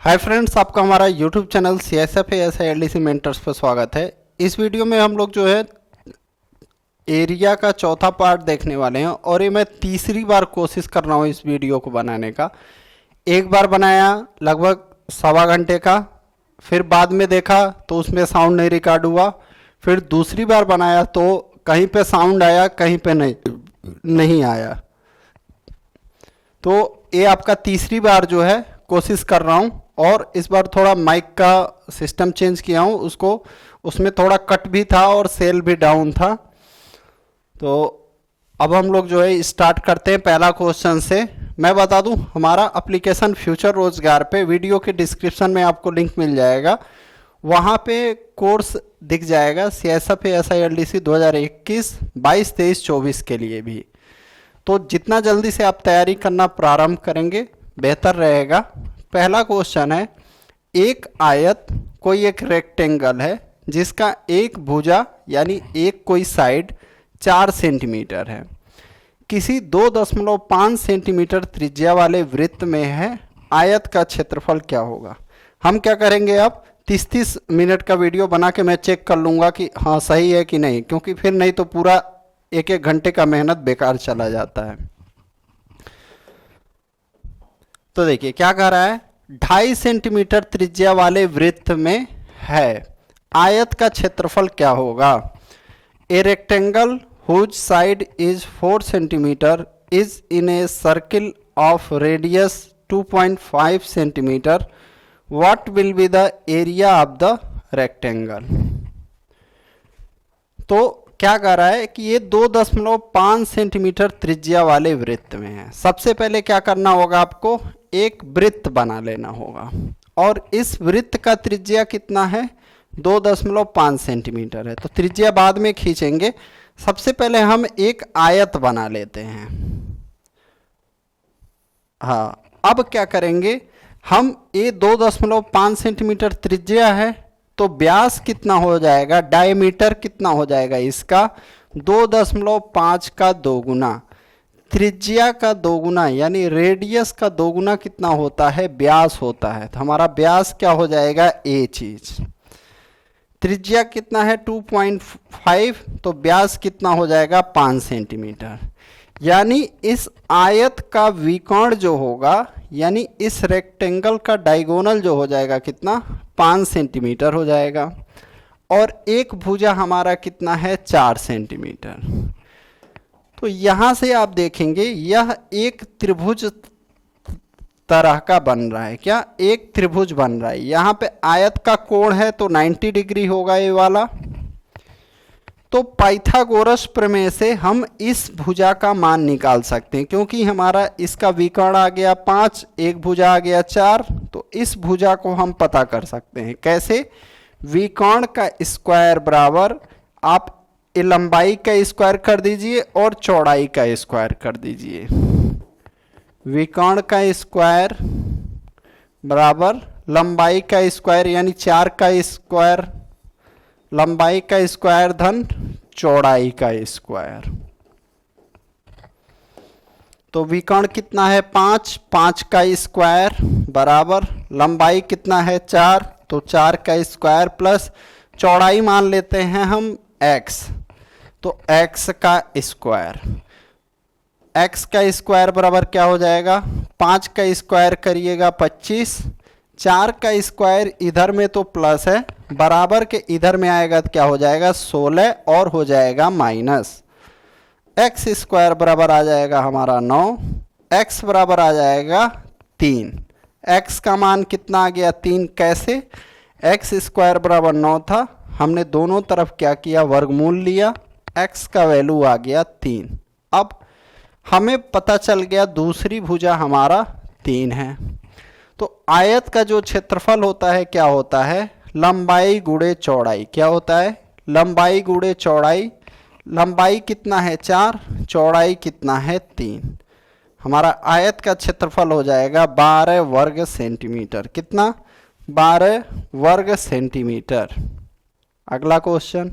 Hi friends, आपका हमारा YouTube channel CSF SILDC mentors पर स्वागत है। इस वीडियो में हम लोग जो है एरिया का चौथा पार्ट देखने वाले हैं और ये मैं तीसरी बार कोशिश कर रहा हूँ इस वीडियो को बनाने का। एक बार बनाया लगभग सवा घंटे का, फिर बाद में देखा तो उसमें साउंड नहीं रिकॉर्ड हुआ, फिर दूसरी बार बनाया तो कहीं पे साउंड आया, कहीं पे नहीं आया। तो ये आपका तीसरी बार जो है कोशिश कर रहा हूँ और इस बार थोड़ा माइक का सिस्टम चेंज किया हूँ उसमें थोड़ा कट भी था और सेल भी डाउन था। तो अब हम लोग जो है स्टार्ट करते हैं पहला क्वेश्चन से। मैं बता दूं, हमारा एप्लीकेशन फ्यूचर रोजगार पे वीडियो के डिस्क्रिप्शन में आपको लिंक मिल जाएगा, वहाँ पे कोर्स दिख जाएगा CSF SILDC 2021, 22, 23, 24 के लिए भी। तो जितना जल्दी से आप तैयारी करना प्रारंभ करेंगे बेहतर रहेगा। पहला क्वेश्चन है, एक आयत कोई एक रेक्टेंगल है जिसका एक भुजा यानी एक कोई साइड 4 सेंटीमीटर है, किसी 2.5 सेंटीमीटर त्रिज्या वाले वृत्त में है, आयत का क्षेत्रफल क्या होगा। हम क्या करेंगे, अब 30-30 मिनट का वीडियो बना के मैं चेक कर लूँगा कि हाँ सही है कि नहीं, क्योंकि फिर नहीं तो पूरा एक घंटे का मेहनत बेकार चला जाता है। तो देखिए क्या कह रहा है, 2.5 सेंटीमीटर त्रिज्या वाले वृत्त में है, आयत का क्षेत्रफल क्या होगा। A rectangle whose side is 4 centimetre is in a circle of radius 2.5 centimetre, what will be the area of the rectangle. तो क्या कह रहा है कि ये 2.5 सेंटीमीटर त्रिज्या वाले वृत्त में है। सबसे पहले क्या करना होगा, आपको एक वृत्त बना लेना होगा और इस वृत्त का त्रिज्या कितना है, 2.5 सेंटीमीटर है। तो त्रिज्या बाद में खींचेंगे, सबसे पहले हम एक आयत बना लेते हैं। हाँ, अब क्या करेंगे हम, ये 2.5 सेंटीमीटर त्रिज्या है तो व्यास कितना हो जाएगा, डायमीटर कितना हो जाएगा इसका, 2.5 का दोगुना, त्रिज्या का दोगुना यानी रेडियस का दोगुना कितना होता है, व्यास होता है। तो हमारा व्यास क्या हो जाएगा, ये चीज। त्रिज्या कितना है 2.5, तो व्यास कितना हो जाएगा 5 सेंटीमीटर। यानी इस आयत का विकर्ण जो होगा, यानी इस रेक्टेंगल का डायगोनल जो हो जाएगा कितना, 5 सेंटीमीटर हो जाएगा। और एक भुजा हमारा कितना है, 4 सेंटीमीटर। तो यहाँ से आप देखेंगे यह एक त्रिभुज तरह का बन रहा है। क्या, एक त्रिभुज बन रहा है। यहाँ पे आयत का कोण है तो 90 डिग्री होगा ये वाला। तो पाइथागोरस प्रमेय से हम इस भुजा का मान निकाल सकते हैं, क्योंकि हमारा इसका विकर्ण आ गया 5, एक भुजा आ गया 4, तो इस भुजा को हम पता कर सकते हैं। कैसे, विकर्ण का स्क्वायर बराबर, आप लंबाई का स्क्वायर कर दीजिए और चौड़ाई का स्क्वायर कर दीजिए। विकर्ण का स्क्वायर बराबर लंबाई का स्क्वायर यानी 4 का स्क्वायर, लंबाई का स्क्वायर धन चौड़ाई का स्क्वायर। तो विकर्ण कितना है 5, 5 का स्क्वायर बराबर लंबाई कितना है 4, तो 4 का स्क्वायर प्लस चौड़ाई मान लेते हैं हम x, तो x का स्क्वायर। x का स्क्वायर बराबर क्या हो जाएगा, 5 का स्क्वायर करिएगा 25, 4 का स्क्वायर इधर में तो प्लस है, बराबर के इधर में आएगा तो क्या हो जाएगा 16 और हो जाएगा माइनस। x स्क्वायर बराबर आ जाएगा हमारा 9, x बराबर आ जाएगा 3। x का मान कितना आ गया 3। कैसे, x स्क्वायर बराबर 9 था, हमने दोनों तरफ क्या किया, वर्गमूल लिया, x का वैल्यू आ गया 3। अब हमें पता चल गया दूसरी भुजा हमारा 3 है। तो आयत का जो क्षेत्रफल होता है क्या होता है, लंबाई गुणे चौड़ाई। क्या होता है, लंबाई गुणे चौड़ाई। लंबाई कितना है 4, चौड़ाई कितना है 3। हमारा आयत का क्षेत्रफल हो जाएगा 12 वर्ग सेंटीमीटर। कितना, 12 वर्ग सेंटीमीटर। अगला क्वेश्चन,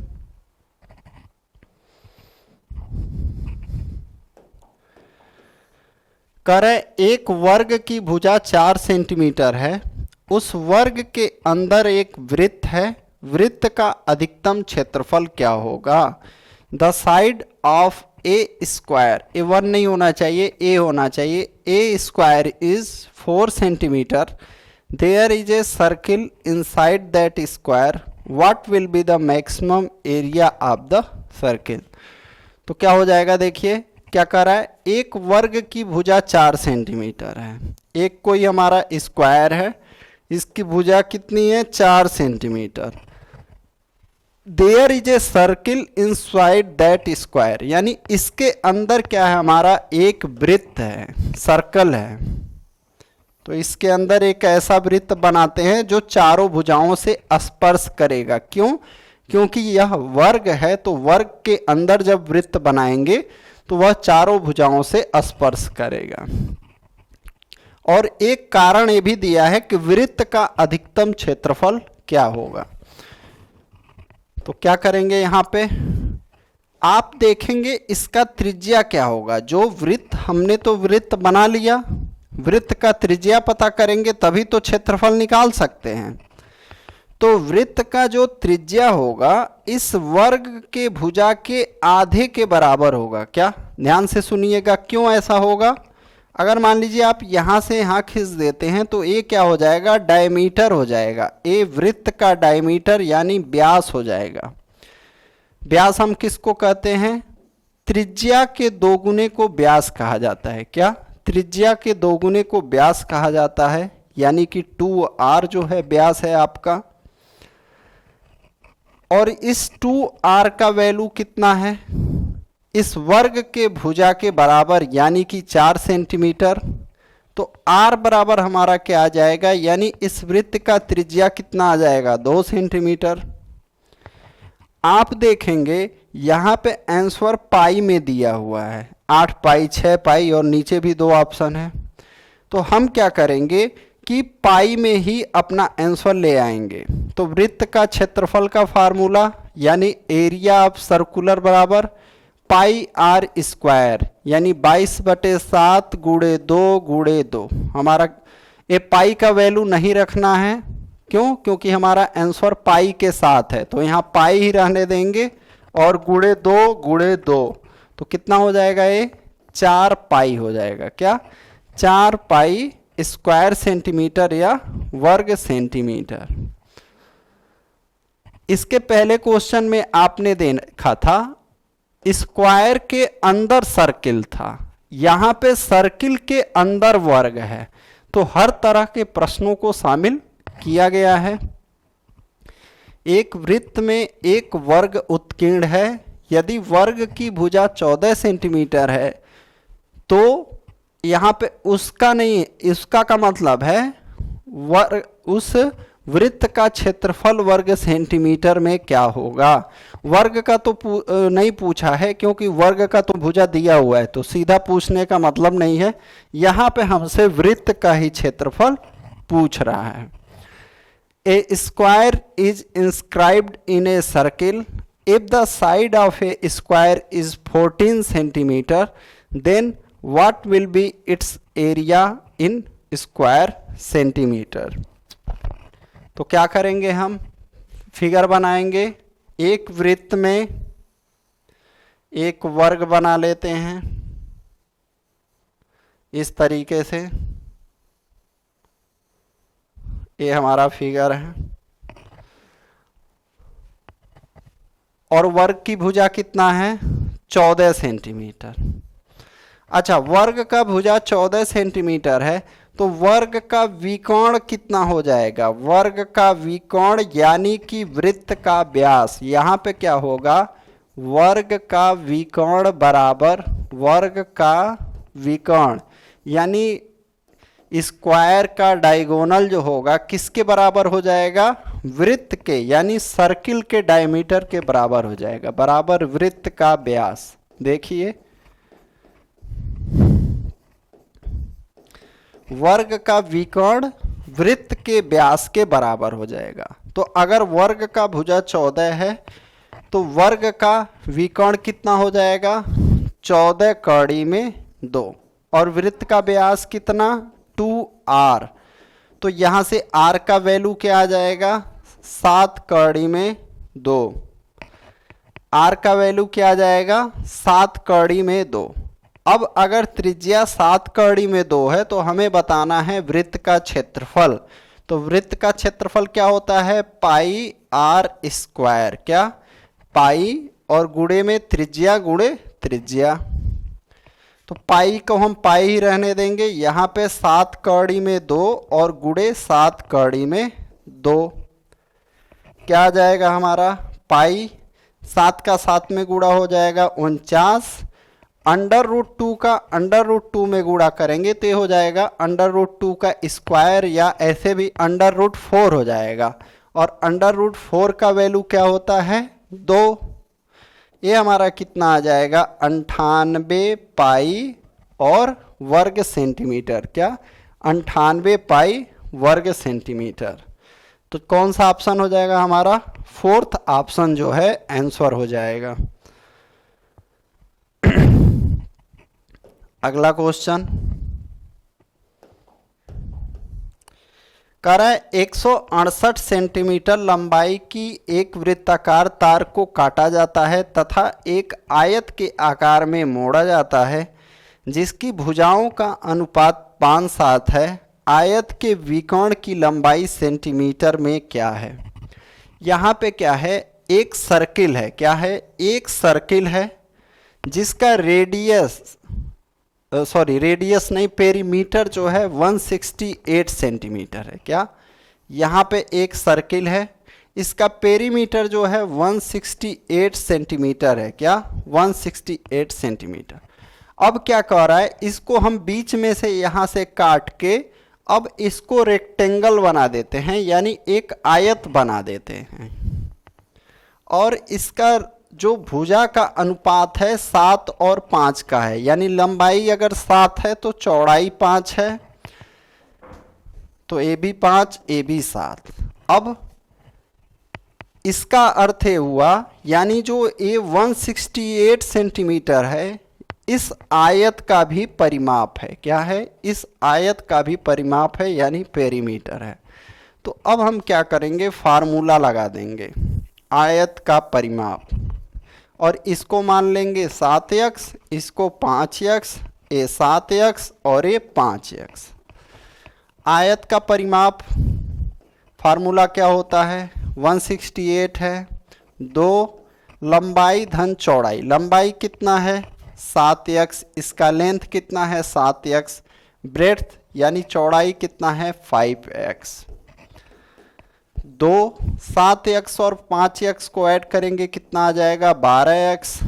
करें एक वर्ग की भुजा 4 सेंटीमीटर है उस वर्ग के अंदर एक वृत्त है, वृत्त का अधिकतम क्षेत्रफल क्या होगा? The side of a square, a 1 नहीं होना चाहिए, ए होना चाहिए, a square is 4 centimetre, there is a circle inside that square, what will be the maximum area of the circle. तो क्या हो जाएगा, देखिए क्या कर रहा है, एक वर्ग की भुजा 4 सेंटीमीटर है, एक कोई हमारा स्क्वायर है, इसकी भुजा कितनी है, 4 centimetre, there is a circle inside that square, यानी इसके अंदर क्या है, हमारा एक वृत्त है, सर्कल है। तो इसके अंदर एक ऐसा वृत्त बनाते हैं जो चारों भुजाओं से स्पर्श करेगा। क्यों? क्योंकि यह वर्ग है, तो वर्ग के अंदर जब वृत्त बनाएंगे तो वह चारों भुजाओं से स्पर्श करेगा। और एक कारण ये भी दिया है कि वृत्त का अधिकतम क्षेत्रफल क्या होगा। तो क्या करेंगे, यहां पे आप देखेंगे इसका त्रिज्या क्या होगा। जो वृत्त, हमने तो वृत्त बना लिया, वृत्त का त्रिज्या पता करेंगे तभी तो क्षेत्रफल निकाल सकते हैं। तो वृत्त का जो त्रिज्या होगा इस वर्ग के भुजा के आधे के बराबर होगा। क्या? ध्यान से सुनिएगा, क्यों ऐसा होगा। अगर मान लीजिए आप यहां से यहां खींच देते हैं तो ए क्या हो जाएगा, डायमीटर हो जाएगा। ए वृत्त का डायमीटर यानी व्यास हो जाएगा। व्यास हम किसको कहते हैं, त्रिज्या के दोगुने को व्यास कहा जाता है। क्या? त्रिज्या के दोगुने को व्यास कहा जाता है, यानी कि 2r जो है व्यास है आपका। और इस 2r का वैल्यू कितना है, इस वर्ग के भुजा के बराबर, यानी कि 4 सेंटीमीटर। तो r बराबर हमारा क्या आ जाएगा, यानी इस वृत्त का त्रिज्या कितना आ जाएगा, 2 सेंटीमीटर। आप देखेंगे यहाँ पे आंसर पाई में दिया हुआ है, 8 पाई, 6 पाई और नीचे भी 2 ऑप्शन है। तो हम क्या करेंगे कि पाई में ही अपना आंसर ले आएंगे। तो वृत्त का क्षेत्रफल का फार्मूला यानी एरिया ऑफ सर्कुलर बराबर पाई आर स्क्वायर, यानी 22/7 गुणे 2 गुणे 2। हमारा ये पाई का वैल्यू नहीं रखना है, क्यों? क्योंकि हमारा आंसर पाई के साथ है, तो यहाँ पाई ही रहने देंगे और गुणे 2 गुणे 2, तो कितना हो जाएगा, ये 4 पाई हो जाएगा। क्या? 4 पाई स्क्वायर सेंटीमीटर या वर्ग सेंटीमीटर। इसके पहले क्वेश्चन में आपने देखा था स्क्वायर के अंदर सर्किल था, यहां पे सर्किल के अंदर वर्ग है। तो हर तरह के प्रश्नों को शामिल किया गया है। एक वृत्त में एक वर्ग उत्कीर्ण है, यदि वर्ग की भुजा 14 सेंटीमीटर है तो यहाँ पे उसका नहीं, इसका का मतलब है वर्ग, उस वृत्त का क्षेत्रफल वर्ग सेंटीमीटर में क्या होगा। वर्ग का तो नहीं पूछा है, क्योंकि वर्ग का तो भुजा दिया हुआ है, तो सीधा पूछने का मतलब नहीं है। यहाँ पे हमसे वृत्त का ही क्षेत्रफल पूछ रहा है। A square is inscribed in a circle, if the side of a square is 14 centimetre, then what will be its area in square centimetre. तो क्या करेंगे, हम फिगर बनाएंगे। एक वृत्त में एक वर्ग बना लेते हैं इस तरीके से, ये हमारा फिगर है। और वर्ग की भुजा कितना है, 14 सेंटीमीटर। अच्छा, वर्ग का भुजा 14 सेंटीमीटर है, तो वर्ग का विकोण कितना हो जाएगा, वर्ग का विकोण यानी कि वृत्त का व्यास। यहाँ पे क्या होगा, वर्ग का विकोण बराबर वर्ग का विकोण, यानी स्क्वायर का डायगोनल जो होगा किसके बराबर हो जाएगा, वृत्त के, यानी सर्किल के डायमीटर के बराबर हो जाएगा, बराबर वृत्त का व्यास। देखिए वर्ग का विकर्ण वृत्त के व्यास के बराबर हो जाएगा। तो अगर वर्ग का भुजा 14 है तो वर्ग का विकर्ण कितना हो जाएगा, 14 कड़ी में 2, और वृत्त का व्यास कितना, 2r। तो यहाँ से r का वैल्यू क्या आ जाएगा, 7 कड़ी में 2। r का वैल्यू क्या आ जाएगा, 7 कड़ी में 2। अब अगर त्रिज्या 7 कड़ी में 2 है तो हमें बताना है वृत्त का क्षेत्रफल। तो वृत्त का क्षेत्रफल क्या होता है, पाई आर स्क्वायर, क्या, पाई और गुणे में त्रिज्या गुणे त्रिज्या। तो पाई को हम पाई ही रहने देंगे, यहाँ पे 7 कड़ी में 2 और गुणे 7 कड़ी में 2। क्या आ जाएगा हमारा, पाई 7 का 7 में गुणा हो जाएगा 49, √2 का √2 में गुणा करेंगे तो ये हो जाएगा √2 का स्क्वायर, या ऐसे भी √4 हो जाएगा। और √4 का वैल्यू क्या होता है, 2। ये हमारा कितना आ जाएगा, 98 पाई और वर्ग सेंटीमीटर, क्या, 98 पाई वर्ग सेंटीमीटर। तो कौन सा ऑप्शन हो जाएगा हमारा, 4th ऑप्शन जो है आंसर हो जाएगा। अगला क्वेश्चन कह रहा है 168 सेंटीमीटर लंबाई की एक वृत्ताकार तार को काटा जाता है तथा एक आयत के आकार में मोड़ा जाता है जिसकी भुजाओं का अनुपात 5/7 है। आयत के विकर्ण की लंबाई सेंटीमीटर में क्या है। यहाँ पे क्या है, एक सर्किल है, क्या है, एक सर्किल है जिसका रेडियस रेडियस नहीं, पेरीमीटर जो है 168 सेंटीमीटर है, क्या, यहाँ पे एक सर्किल है, इसका पेरीमीटर जो है 168 सेंटीमीटर है, क्या, 168 सेंटीमीटर। अब क्या कह रहा है, इसको हम बीच में से यहाँ से काट के अब इसको रेक्टेंगल बना देते हैं, यानी एक आयत बना देते हैं। और इसका जो भुजा का अनुपात है 7 और 5 का है, यानी लंबाई अगर 7 है तो चौड़ाई 5 है, तो ए बी 5 ए बी 7। अब इसका अर्थ ये हुआ, यानी जो ए 168 सेंटीमीटर है इस आयत का भी परिमाप है, क्या है, इस आयत का भी परिमाप है, यानी पेरीमीटर है। तो अब हम क्या करेंगे, फार्मूला लगा देंगे, आयत का परिमाप, और इसको मान लेंगे 7x, इसको 5x, ये 7x और ये 5x। आयत का परिमाप फार्मूला क्या होता है, 168 है, 2 लंबाई धन चौड़ाई, लंबाई कितना है 7x, इसका लेंथ कितना है 7x, ब्रेड्थ यानी चौड़ाई कितना है 5x। 2 7x और 5x को ऐड करेंगे कितना आ जाएगा 12x,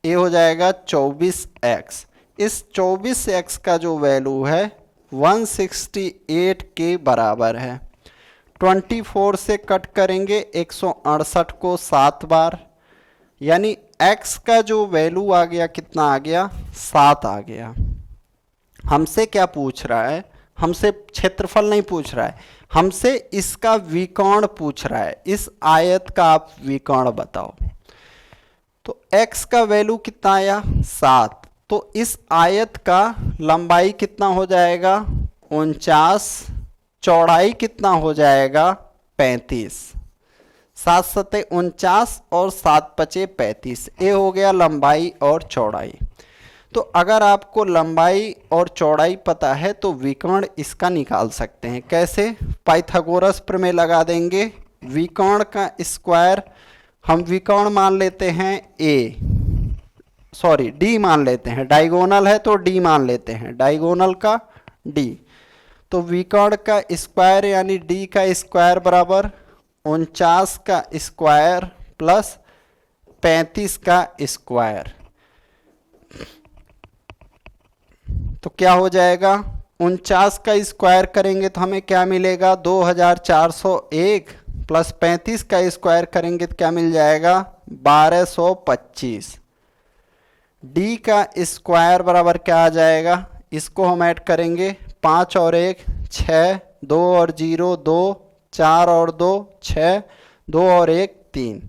ये हो जाएगा 24x। इस 24x का जो वैल्यू है 168 के बराबर है। 24 से कट करेंगे 168 को 7 बार, यानी x का जो वैल्यू आ गया कितना आ गया 7 आ गया। हमसे क्या पूछ रहा है, हमसे क्षेत्रफल नहीं पूछ रहा है, हमसे इसका विकर्ण पूछ रहा है, इस आयत का आप विकर्ण बताओ। तो x का वैल्यू कितना आया 7, तो इस आयत का लंबाई कितना हो जाएगा 49, चौड़ाई कितना हो जाएगा 35, 7 सते 49 और 7 पचे 35, ये हो गया लंबाई और चौड़ाई। तो अगर आपको लंबाई और चौड़ाई पता है तो विकर्ण इसका निकाल सकते हैं। कैसे, पाइथागोरस प्रमेय लगा देंगे, विकर्ण का स्क्वायर, हम विकर्ण मान लेते हैं डी मान लेते हैं, डायगोनल है तो डी मान लेते हैं, डायगोनल का डी। तो विकर्ण का स्क्वायर यानी डी का स्क्वायर बराबर 49 का स्क्वायर प्लस 35 का स्क्वायर, तो क्या हो जाएगा 49 का स्क्वायर करेंगे तो हमें क्या मिलेगा 2401 प्लस 35 का स्क्वायर करेंगे तो क्या मिल जाएगा 1225। डी का स्क्वायर बराबर क्या आ जाएगा, इसको हम ऐड करेंगे 5 और 1 6, 2 और 0 2, 4 और 2 6, 2 और 1 3।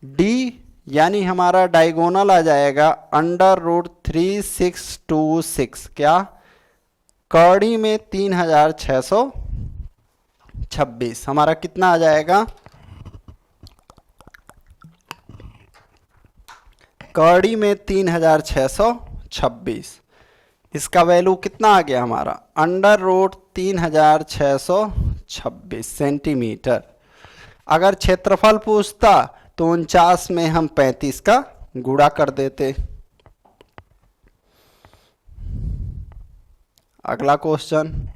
डी यानी हमारा डायगोनल आ जाएगा √3626, क्या, कड़ी में 3626, 26, हमारा कितना आ जाएगा, कड़ी में 3626, इसका वैल्यू कितना आ गया हमारा, अंडर रूट 3626 सेंटीमीटर। अगर क्षेत्रफल पूछता तो 49 में हम 35 का गुणा कर देते। अगला क्वेश्चन,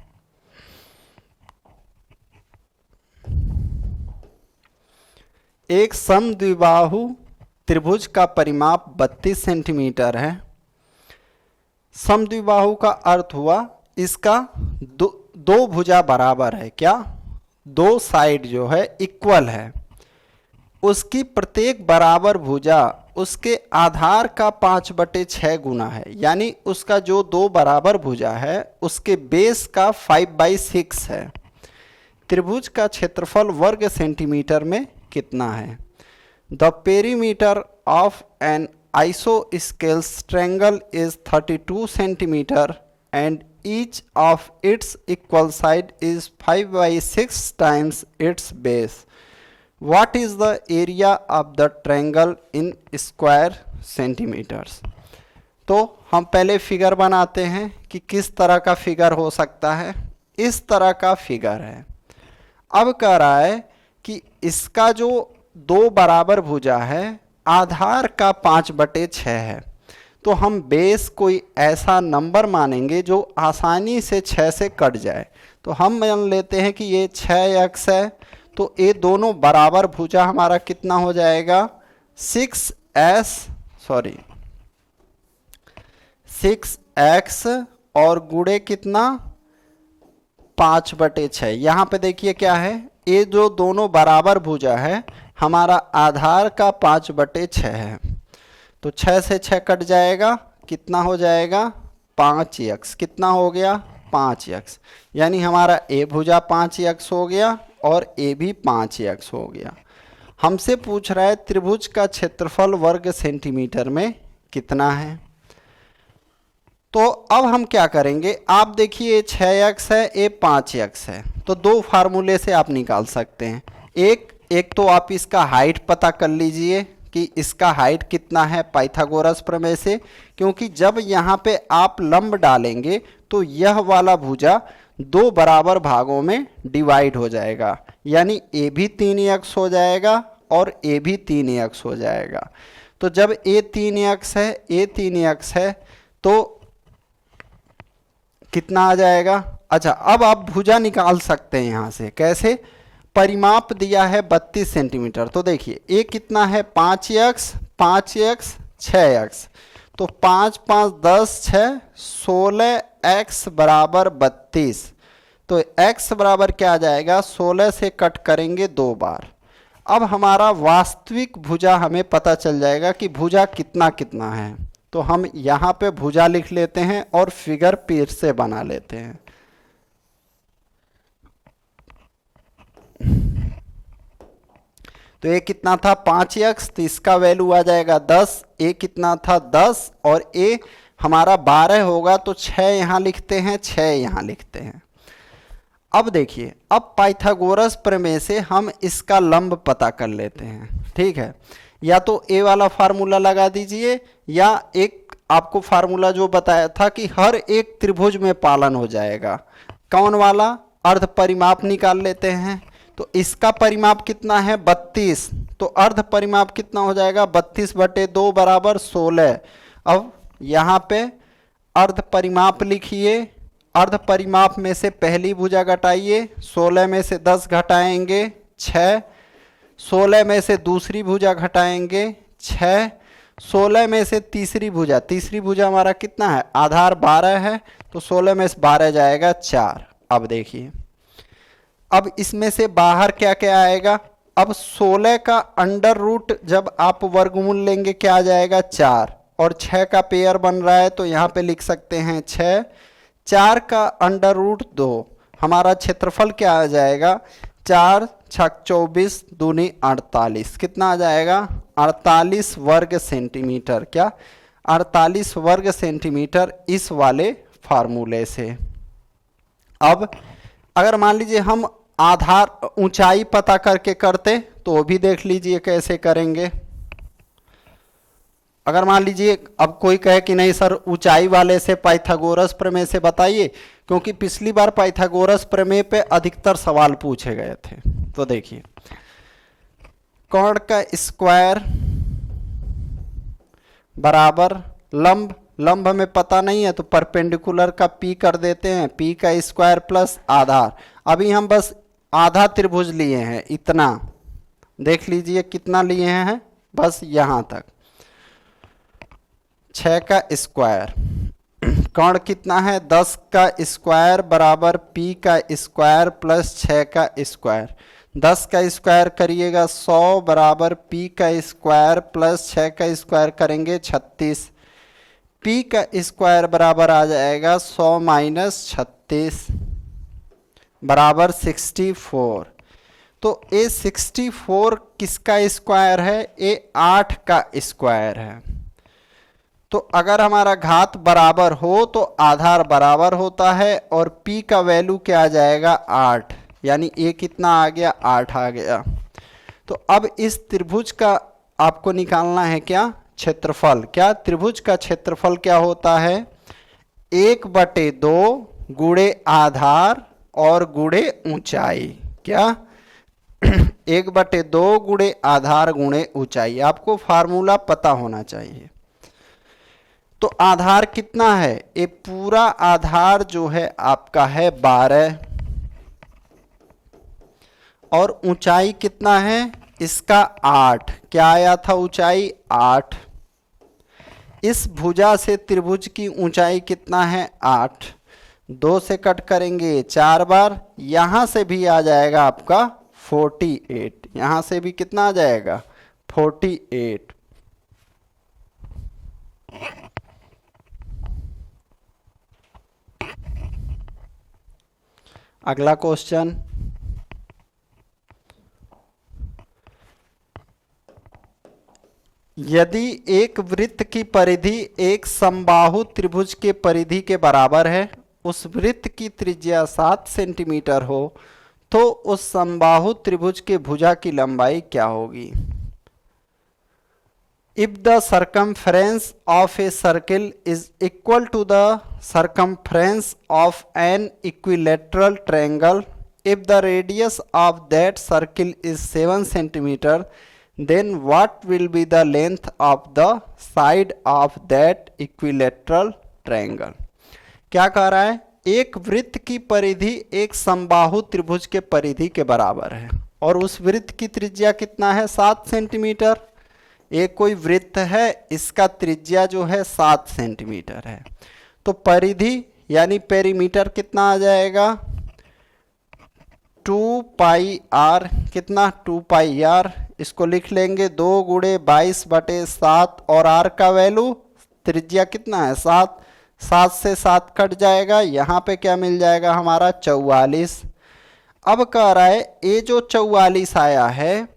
एक समद्विबाहु त्रिभुज का परिमाप 32 सेंटीमीटर है। समद्विबाहु का अर्थ हुआ इसका दो भुजा बराबर है, क्या, दो साइड जो है इक्वल है, उसकी प्रत्येक बराबर भुजा उसके आधार का 5/6 गुना है, यानी उसका जो दो बराबर भुजा है उसके बेस का 5/6 है। त्रिभुज का क्षेत्रफल वर्ग सेंटीमीटर में कितना है। The perimeter of an isosceles triangle is 32 centimeter and each of its equal side is 5/6 times its base. What is the area of the triangle in square centimeters? तो हम पहले फिगर बनाते हैं कि किस तरह का फिगर हो सकता है। इस तरह का फिगर है। अब कह रहा है कि इसका जो दो बराबर भुजा है आधार का 5/6 है, तो हम बेस कोई ऐसा नंबर मानेंगे जो आसानी से 6 से कट जाए। तो हम मान लेते हैं कि ये 6x है, तो ये दोनों बराबर भुजा हमारा कितना हो जाएगा, 6x और गुणे कितना 5/6। यहाँ पे देखिए क्या है, ये जो दोनों बराबर भुजा है हमारा आधार का 5/6 है, तो 6 से 6 कट जाएगा, कितना हो जाएगा 5x, कितना हो गया 5x, यानी हमारा ए भुजा 5x हो गया और ए भी 5x हो गया। हमसे पूछ रहा है त्रिभुज का क्षेत्रफल वर्ग सेंटीमीटर में कितना है। तो अब हम क्या करेंगे, आप देखिए 6x है, ए 5x है, तो दो फार्मूले से आप निकाल सकते हैं। एक तो आप इसका हाइट पता कर लीजिए कि इसका हाइट कितना है पाइथागोरस प्रमेय से, क्योंकि जब यहाँ पे आप लंब डालेंगे तो यह वाला भुजा दो बराबर भागों में डिवाइड हो जाएगा, यानी ए भी 3x हो जाएगा और ए भी 3x हो जाएगा। तो जब ए 3x है तो कितना आ जाएगा। अच्छा, अब आप भुजा निकाल सकते हैं यहाँ से, कैसे, परिमाप दिया है 32 सेंटीमीटर, तो देखिए ए कितना है 5x 6x, तो 5 5 10 6 16x बराबर 32, तो x बराबर क्या आ जाएगा, 16 से कट करेंगे 2 बार। अब हमारा वास्तविक भुजा हमें पता चल जाएगा कि भुजा कितना कितना है, तो हम यहाँ पे भुजा लिख लेते हैं और फिगर फिर से बना लेते हैं। तो ये कितना था 5x, तो इसका वैल्यू आ जाएगा 10, ए कितना था 10 और ए हमारा 12 होगा, तो 6 यहाँ लिखते हैं, 6 यहाँ लिखते हैं। अब देखिए, अब पाइथागोरस प्रमेय से हम इसका लंब पता कर लेते हैं, ठीक है। या तो ए वाला फार्मूला लगा दीजिए, या एक आपको फार्मूला जो बताया था कि हर एक त्रिभुज में पालन हो जाएगा, कौन वाला, अर्ध परिमाप निकाल लेते हैं। तो इसका परिमाप कितना है 32, तो अर्ध परिमाप कितना हो जाएगा 32/2 बराबर 16। अब यहाँ पे अर्ध परिमाप लिखिए, अर्ध परिमाप में से पहली भुजा घटाइए, 16 में से 10 घटाएंगे 6, 16 में से दूसरी भुजा घटाएंगे 6, 16 में से तीसरी भुजा हमारा कितना है, आधार 12 है, तो 16 में से 12 जाएगा 4। अब देखिए, अब इसमें से बाहर क्या क्या आएगा, अब 16 का अंडर रूट जब आप वर्गमूल लेंगे क्या आ जाएगा 4, और 6 का पेयर बन रहा है तो यहाँ पे लिख सकते हैं 6, 4 का अंडर रूट 2, हमारा क्षेत्रफल क्या आ जाएगा 4 छक 24 दूनी 48, कितना आ जाएगा 48 वर्ग सेंटीमीटर, क्या 48 वर्ग सेंटीमीटर इस वाले फार्मूले से। अब अगर मान लीजिए हम आधार ऊंचाई पता करके करते तो वो भी देख लीजिए कैसे करेंगे। अगर मान लीजिए अब कोई कहे कि नहीं सर ऊंचाई वाले से पाइथागोरस प्रमेय से बताइए, क्योंकि पिछली बार पाइथागोरस प्रमेय पे अधिकतर सवाल पूछे गए थे। तो देखिए कर्ण का स्क्वायर बराबर लंब, लंब हमें पता नहीं है तो परपेंडिकुलर का पी कर देते हैं, पी का स्क्वायर प्लस आधार। अभी हम बस आधा त्रिभुज लिए हैं, इतना देख लीजिए कितना लिए हैं, बस यहां तक 6 का स्क्वायर। कर्ण कितना है 10 का स्क्वायर बराबर पी का स्क्वायर प्लस 6 का स्क्वायर। 10 का स्क्वायर करिएगा 100 बराबर पी का स्क्वायर प्लस 6 का स्क्वायर करेंगे 36। पी का स्क्वायर बराबर आ जाएगा 100 माइनस 36 बराबर 64। तो ये 64 किसका स्क्वायर है, ये 8 का स्क्वायर है। तो अगर हमारा घात बराबर हो तो आधार बराबर होता है, और p का वैल्यू क्या आ जाएगा 8, यानी a कितना आ गया 8 आ गया। तो अब इस त्रिभुज का आपको निकालना है क्या क्षेत्रफल। क्या त्रिभुज का क्षेत्रफल क्या होता है 1/2 गुणे आधार और गुणे ऊंचाई। क्या 1/2 गुणे आधार गुणे ऊंचाई, आपको फार्मूला पता होना चाहिए। तो आधार कितना है, ये पूरा आधार जो है आपका है 12, और ऊंचाई कितना है इसका 8। क्या आया था ऊंचाई 8। इस भुजा से त्रिभुज की ऊंचाई कितना है 8। 2 से कट करेंगे 4 बार, यहां से भी आ जाएगा आपका 48, यहां से भी कितना आ जाएगा 48। अगला क्वेश्चन, यदि एक वृत्त की परिधि एक समबाहु त्रिभुज के परिधि के बराबर है, उस वृत्त की त्रिज्या 7 सेंटीमीटर हो, तो उस समबाहु त्रिभुज के भुजा की लंबाई क्या होगी। If the circumference of a circle is equal to the circumference of an equilateral triangle, if the radius of that circle is 7 centimeter, then what will be the length of the side of that equilateral triangle। क्या कह रहा है, एक वृत्त की परिधि एक समबाहु त्रिभुज के परिधि के बराबर है, और उस वृत्त की त्रिज्या कितना है 7 सेंटीमीटर। एक कोई वृत्त है, इसका त्रिज्या जो है 7 सेंटीमीटर है, तो परिधि यानी पेरीमीटर कितना आ जाएगा 2 पाई आर। कितना 2 पाई आर, इसको लिख लेंगे 2 गुणे 22/7, और आर का वैल्यू त्रिज्या कितना है 7, 7 से 7 कट जाएगा, यहाँ पे क्या मिल जाएगा हमारा 44। अब कह रहा है ये जो 44 आया है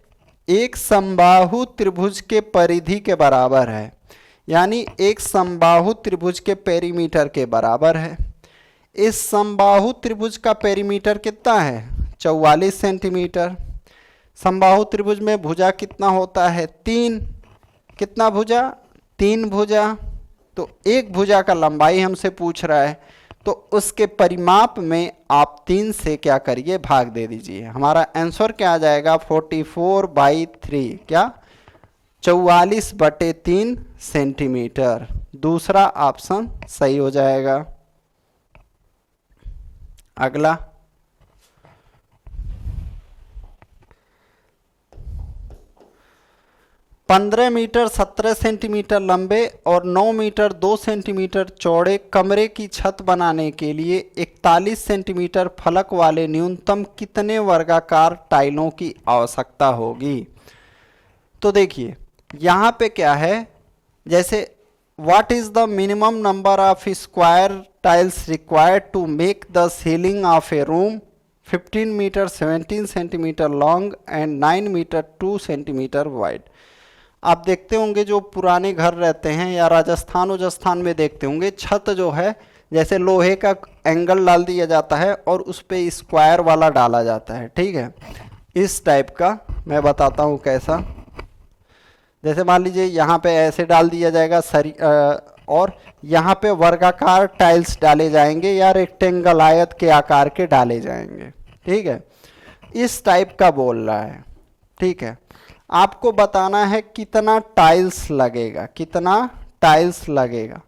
एक समबाहु त्रिभुज के परिधि के बराबर है, यानी एक समबाहु त्रिभुज के पेरीमीटर के बराबर है। इस समबाहु त्रिभुज का पेरीमीटर कितना है 44 सेंटीमीटर। समबाहु त्रिभुज में भुजा कितना होता है 3, कितना भुजा 3 भुजा। तो एक भुजा का लंबाई हमसे पूछ रहा है, तो उसके परिमाप में आप 3 से क्या करिए भाग दे दीजिए। हमारा आंसर क्या आ जाएगा 44/3, क्या 44/3 सेंटीमीटर। दूसरा ऑप्शन सही हो जाएगा। अगला, 15 मीटर 17 सेंटीमीटर लंबे और 9 मीटर 2 सेंटीमीटर चौड़े कमरे की छत बनाने के लिए 41 सेंटीमीटर फलक वाले न्यूनतम कितने वर्गाकार टाइलों की आवश्यकता होगी। तो देखिए यहाँ पे क्या है, जैसे what is the minimum number of square tiles required to make the ceiling of a room 15 metre 17 centimetre long and 9 metre 2 centimetre wide. आप देखते होंगे जो पुराने घर रहते हैं या राजस्थान में देखते होंगे, छत जो है जैसे लोहे का एंगल डाल दिया जाता है और उस पे स्क्वायर वाला डाला जाता है, ठीक है। इस टाइप का मैं बताता हूँ कैसा। जैसे मान लीजिए यहाँ पे ऐसे डाल दिया जाएगा और यहाँ पे वर्गाकार टाइल्स डाले जाएंगे या रेक्टेंगल आयत के आकार के डाले जाएंगे, ठीक है। इस टाइप का बोल रहा है, ठीक है। आपको बताना है कितना टाइल्स लगेगा, कितना टाइल्स लगेगा।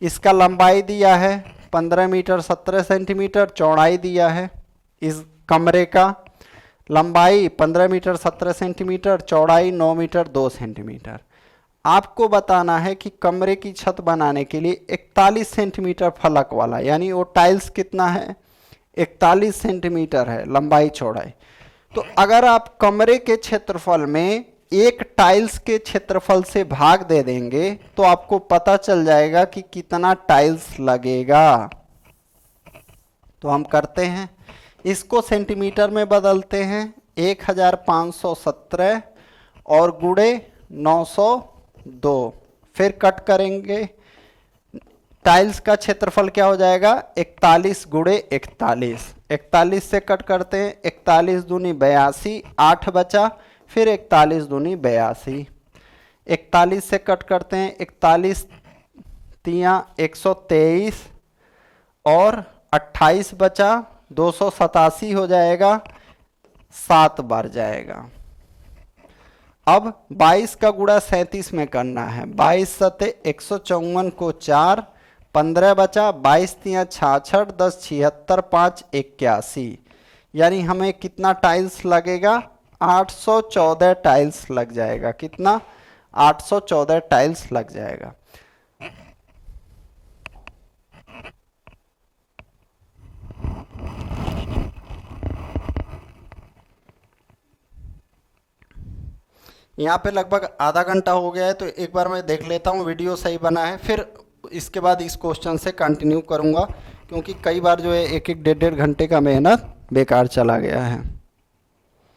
इसका लंबाई दिया है 15 मीटर 17 सेंटीमीटर, चौड़ाई दिया है इस कमरे का, लंबाई 15 मीटर 17 सेंटीमीटर, चौड़ाई 9 मीटर 2 सेंटीमीटर। आपको बताना है कि कमरे की छत बनाने के लिए 41 सेंटीमीटर फलक वाला, यानी वो टाइल्स कितना है 41 सेंटीमीटर है लंबाई चौड़ाई। तो अगर आप कमरे के क्षेत्रफल में एक टाइल्स के क्षेत्रफल से भाग दे देंगे तो आपको पता चल जाएगा कि कितना टाइल्स लगेगा। तो हम करते हैं, इसको सेंटीमीटर में बदलते हैं, 1517 और गुणे 902, फिर कट करेंगे। टाइल्स का क्षेत्रफल क्या हो जाएगा 41 गुणे 41, 41 से कट करते हैं, 41 दूनी 82, 8 बचा, फिर 41 दूनी 82, 41 से कट करते हैं, 41 तियां 123 और 28 बचा, 287 हो जाएगा, 7 बार जाएगा। अब 22 का गुणा 37 में करना है, 22 सते 154 को 4, 15 बचा, 22 तियां 66, 10 76, 5 81, यानी हमें कितना टाइल्स लगेगा 814 टाइल्स लग जाएगा। कितना 814 टाइल्स लग जाएगा। यहाँ पे लगभग आधा घंटा हो गया है, तो एक बार मैं देख लेता हूँ वीडियो सही बना है, फिर इसके बाद इस क्वेश्चन से कंटिन्यू करूँगा, क्योंकि कई बार जो है एक एक डेढ़ घंटे का मेहनत बेकार चला गया है।